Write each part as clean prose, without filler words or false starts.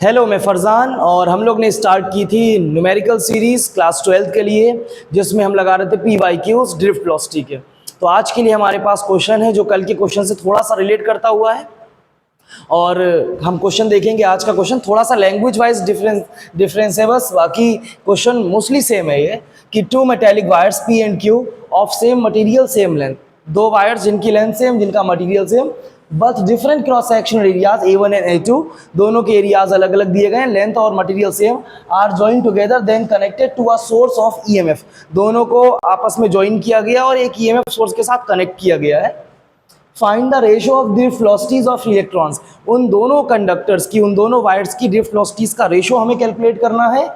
Hello, मैं फरजान और हम लोग ने स्टार्ट की थी न्यूमेरिकल सीरीज़ क्लास 12th के लिए, जिसमें हम लगा रहे थे PYQs ड्रिफ्ट वेलोसिटी के। तो आज के लिए हमारे पास क्वेश्चन है जो कल के क्वेश्चन से थोड़ा सा रिलेट करता हुआ है और हम क्वेश्चन देखेंगे। आज का क्वेश्चन थोड़ा सा लैंग्वेज वाइज डिफरेंस है बस, बाकी क्वेश्चन मोस्टली सेम है। ये कि two metallic wires P and Q of same material same length, दो वायर्स जिनकी लेंथ सेम, जिनका material same, but different cross sectional areas A1 and A2, दोनों के एरियाज अलग अलग दिए गए हैं, लेंथ और material same, are join together then connected to a source of EMF। दोनों को आपस में ज्वाइन किया गया और एक EMF सोर्स के साथ कनेक्ट किया गया है। Find the ratio of drift velocities of electrons. उन दोनों कंडक्टर्स की, उन दोनों वायर्स की ड्रिफ्ट वेलोसिटीज का रेशियो हमें कैलकुलेट करना है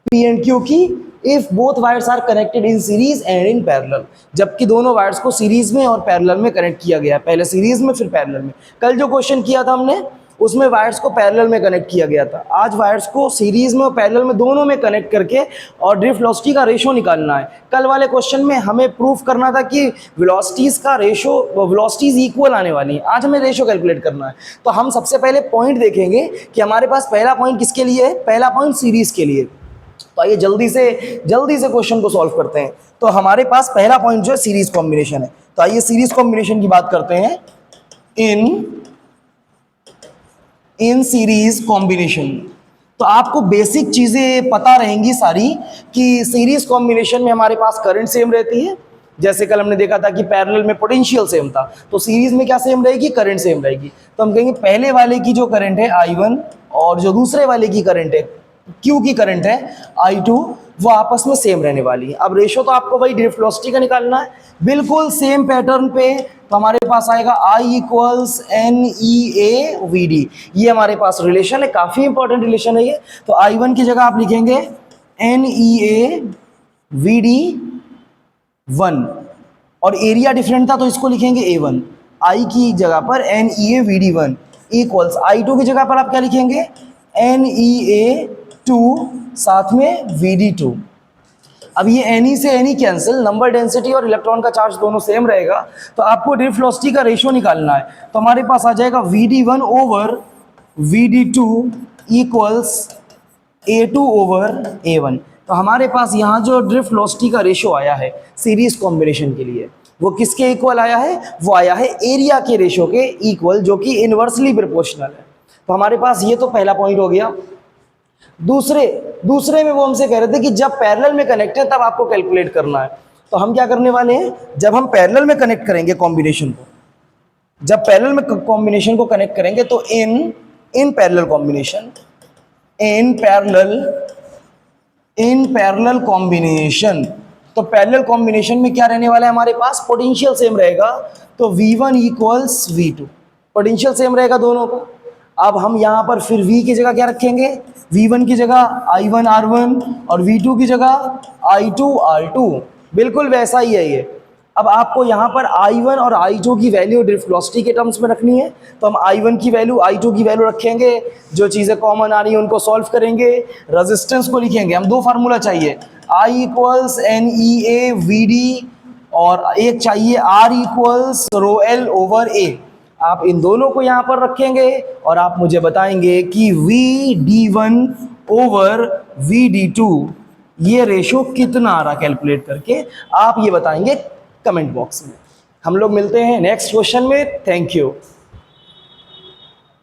P एंड Q की, if both wires are connected in series and in parallel. जबकि दोनों वायर्स को सीरीज में और पैरेलल में कनेक्ट किया गया है, पहले सीरीज में फिर पैरेलल में। कल जो क्वेश्चन किया था हमने उसमें वायर्स को पैरेलल में कनेक्ट किया गया था, आज वायर्स को सीरीज में और पैरेलल में दोनों में कनेक्ट करके और ड्रिफ्ट वेलोसिटी का रेशियो निकालना है। कल वाले क्वेश्चन में हमें प्रूफ करना था कि वेलोसिटीज का रेशियो, वेलोसिटीज इक्वल आने वाली है, आज हमें रेशियो कैलकुलेट करना है। तो हम सबसे पहले पॉइंट देखेंगे कि हमारे पास पहला पॉइंट किसके लिए है। पहला पॉइंट सीरीज के लिए। तो आइए जल्दी से क्वेश्चन को सॉल्व करते हैं। तो हमारे पास पहला पॉइंट जो है सीरीज कॉम्बिनेशन है। तो आइए सीरीज कॉम्बिनेशन की बात करते हैं। इन सीरीज कॉम्बिनेशन तो आपको बेसिक चीजें पता रहेंगी सारी कि सीरीज कॉम्बिनेशन में हमारे पास करंट सेम रहती है। जैसे कल हमने देखा था कि पैरेलल में पोटेंशियल सेम था, तो सीरीज में क्या सेम रहेगी, करंट सेम रहेगी। तो हम कहेंगे पहले वाले की जो करंट है I1 और जो दूसरे वाले की करंट है Q की करंट है I2, वो आपस में सेम रहने वाली है। अब रेशियो तो आपको वही ड्रिफ्ट वेलोसिटी का निकालना है, बिल्कुल सेम पैटर्न पे। तो हमारे पास आएगा I इक्वल्स NEA VD। ये हमारे पास रिलेशन है, काफी इंपॉर्टेंट रिलेशन है ये। तो I1 की जगह आप लिखेंगे NEA VD 1 और एरिया डिफरेंट था तो इसको लिखेंगे A1। I की जगह पर NEA VD 1 इक्वल्स I2 की जगह पर आप क्या लिखेंगे NEA 2 साथ में VD2। अब ये Ne से Ne कैंसिल, नंबर डेंसिटी और इलेक्ट्रॉन का चार्ज दोनों सेम रहेगा, तो आपको ड्रिफ्ट वेलोसिटी का रेशियो निकालना है। तो हमारे पास आ जाएगा VD1 over VD2 equals A2 over A1। तो हमारे पास यहाँ जो ड्रिफ्ट वेलोसिटी का रेशियो आया है सीरीज कॉम्बिनेशन के लिए, वो किसके इक्वल आया है, वो आया है एरिया के रेशियो के इक्वल, जो कि इनवर्सली प्रोपोर्शनल है। तो हमारे पास ये तो पहला पॉइंट हो गया। दूसरे में वो हमसे कह रहे थे कि जब पैरेलल में कनेक्ट है तब आपको कैलकुलेट करना है। तो हम क्या करने वाले हैं, जब हम पैरेलल में कनेक्ट करेंगे कॉम्बिनेशन को, जब पैरेलल में कॉम्बिनेशन को कनेक्ट करेंगे तो in parallel combination, in parallel combination, तो पैरेलल कॉम्बिनेशन में क्या रहने वाला है, हमारे पास पोटेंशियल सेम रहेगा। तो V1 equals V2, potential same रहेगा दोनों का। अब हम यहाँ पर फिर V की जगह क्या रखेंगे, V1 की जगह I1 R1 और V2 की जगह I2 R2, बिल्कुल वैसा ही है ये। अब आपको यहाँ पर I1 और I2 की वैल्यू ड्रिफ्ट वेलोसिटी के टर्म्स में रखनी है, तो हम I1 की वैल्यू I2 की वैल्यू रखेंगे, जो चीज़ें कॉमन आ रही हैं उनको सॉल्व करेंगे, रेजिस्टेंस को लिखेंगे। हम दो फार्मूला चाहिए, I इक्वल्स NEA VD और एक चाहिए R equals ρL over A। आप इन दोनों को यहाँ पर रखेंगे और आप मुझे बताएंगे कि VD1 ओवर VD2 ये रेशो कितना आ रहा, कैलकुलेट करके आप ये बताएंगे कमेंट बॉक्स में। हम लोग मिलते हैं नेक्स्ट क्वेश्चन में। Thank you.